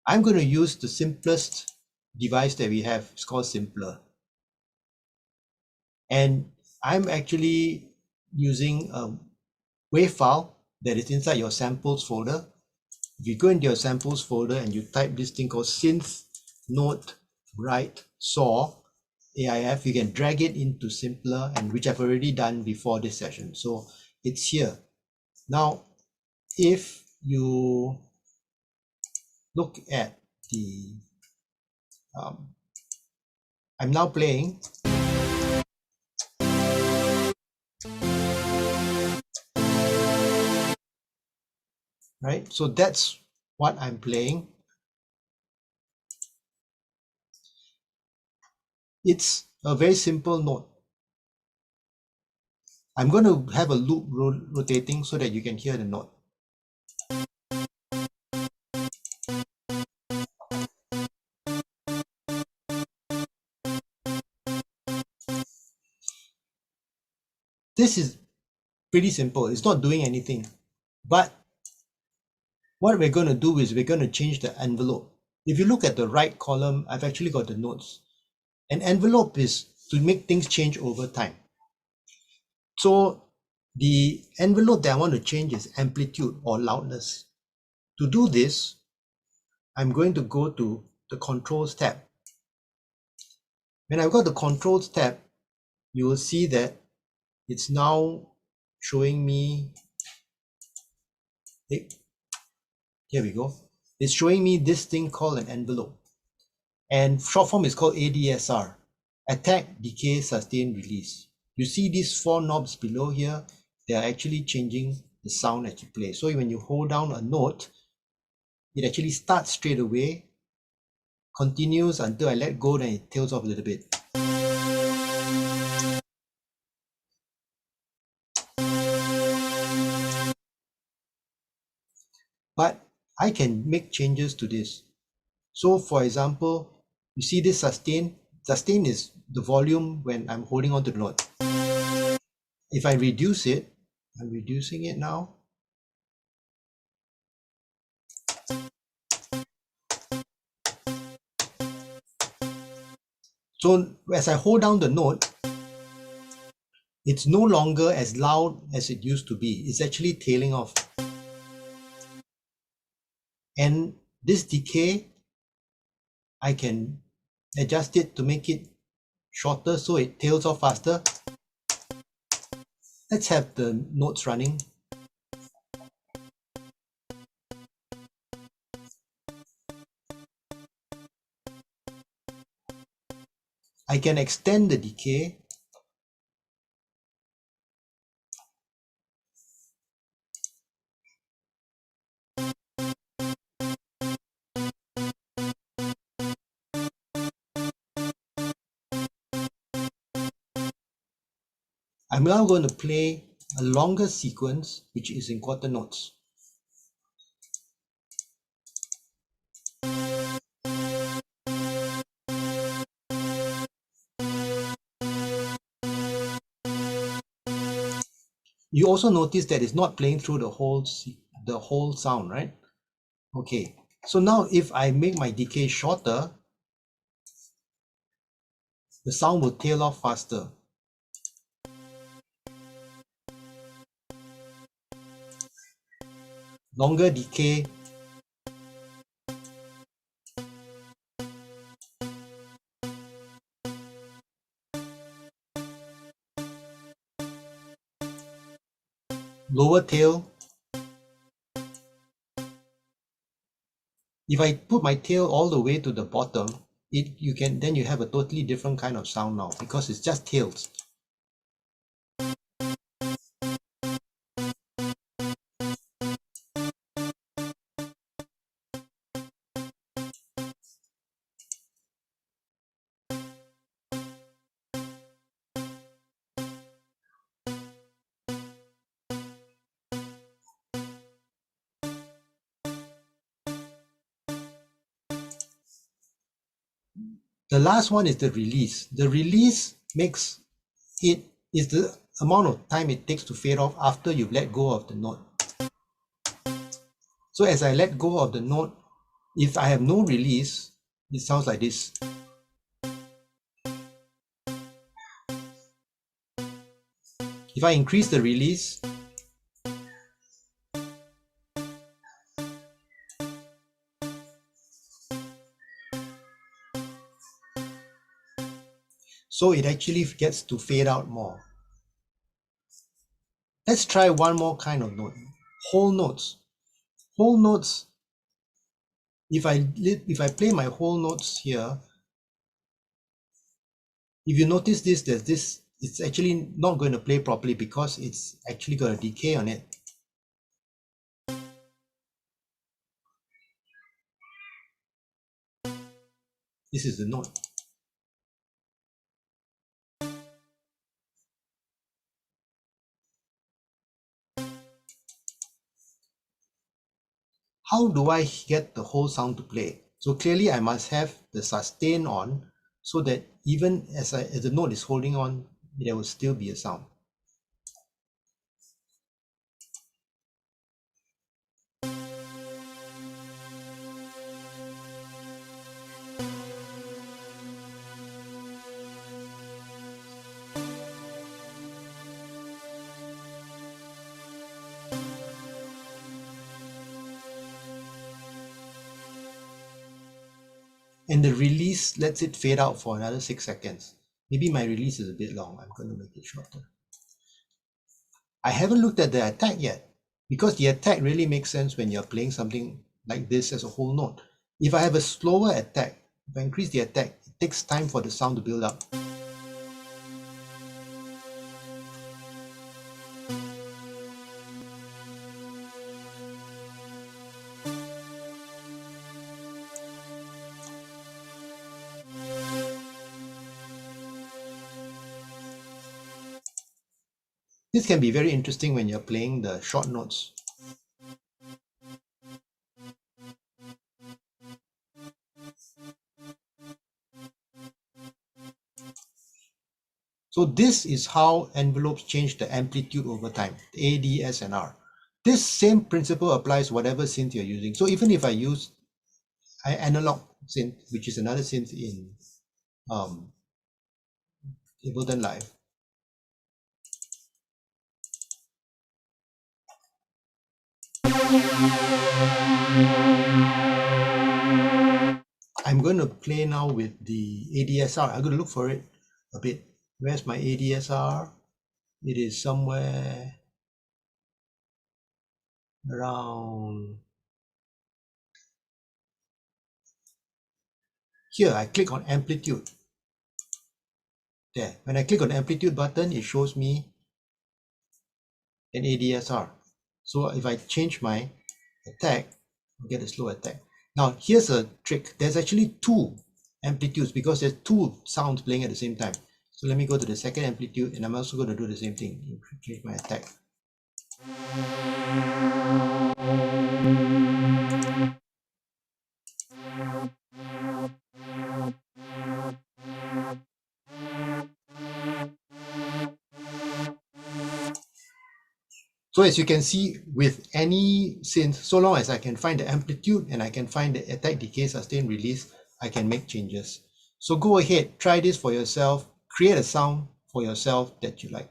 I'm going to use the simplest device that we have. It's called Simpler. And I'm actually using a WAV file that is inside your samples folder. If you go into your samples folder and you type this thing called synth note write saw AIF, you can drag it into Simpler, and which I've already done before this session. So it's here. Now, if you look at the, I'm now playing. Right, so that's what I'm playing. It's a very simple note. I'm going to have a loop rotating so that you can hear the note. This is pretty simple. It's not doing anything. But what we're going to do is we're going to change the envelope. If you look at the right column, I've actually got the notes. An envelope is to make things change over time. So the envelope that I want to change is amplitude or loudness. To do this, I'm going to go to the Controls tab. When I've got the Controls tab, you will see that it's now showing me, here we go. It's showing me this thing called an envelope. And short form is called ADSR, Attack, Decay, Sustain, Release. You see these four knobs below here, they are actually changing the sound that you play. So when you hold down a note, it actually starts straight away, continues until I let go, then it tails off a little bit. But I can make changes to this. So for example, you see this sustain. Sustain is the volume when I'm holding on to the note. If I reduce it, I'm reducing it now. So as I hold down the note, it's no longer as loud as it used to be. It's actually tailing off. And this decay, I can adjust it to make it shorter so it tails off faster. Let's have the notes running. I can extend the decay. I'm now going to play a longer sequence, which is in quarter notes. You also notice that it's not playing through the whole sound, right? Okay, so now if I make my decay shorter, the sound will tail off faster. Longer decay. Lower tail. If I put my tail all the way to the bottom, then you have a totally different kind of sound now because it's just tails. The last one is the release. The release is the amount of time it takes to fade off after you've let go of the note. So as I let go of the note, If I have no release, it sounds like this. If I increase the release, so it actually gets to fade out more. Let's try one more kind of note. Whole notes. Whole notes, if I play my whole notes here, if you notice this, there's this, it's actually not going to play properly because it's actually got a decay on it. This is the note. How do I get the whole sound to play? So clearly I must have the sustain on so that even as the note is holding on, there will still be a sound. And the release lets it fade out for another 6 seconds. Maybe my release is a bit long. I'm going to make it shorter. I haven't looked at the attack yet because the attack really makes sense when you're playing something like this as a whole note. If I have a slower attack, if I increase the attack, it takes time for the sound to build up. This can be very interesting when you're playing the short notes. So this is how envelopes change the amplitude over time, ADSR. This same principle applies whatever synth you're using. So even if I use analog synth, which is another synth in Ableton Live, I'm going to play now with the ADSR. I'm going to look for it a bit. Where's my ADSR? It is somewhere around here. I click on amplitude. There. When I click on the amplitude button, it shows me an ADSR. So if I change my attack, I'll get a slow attack. Now here's a trick. There's actually two amplitudes because there's two sounds playing at the same time. So let me go to the second amplitude, and I'm also going to do the same thing. Change my attack. So as you can see, with any synth, so long as I can find the amplitude and I can find the attack, decay, sustain, release, I can make changes. So go ahead, try this for yourself, create a sound for yourself that you like.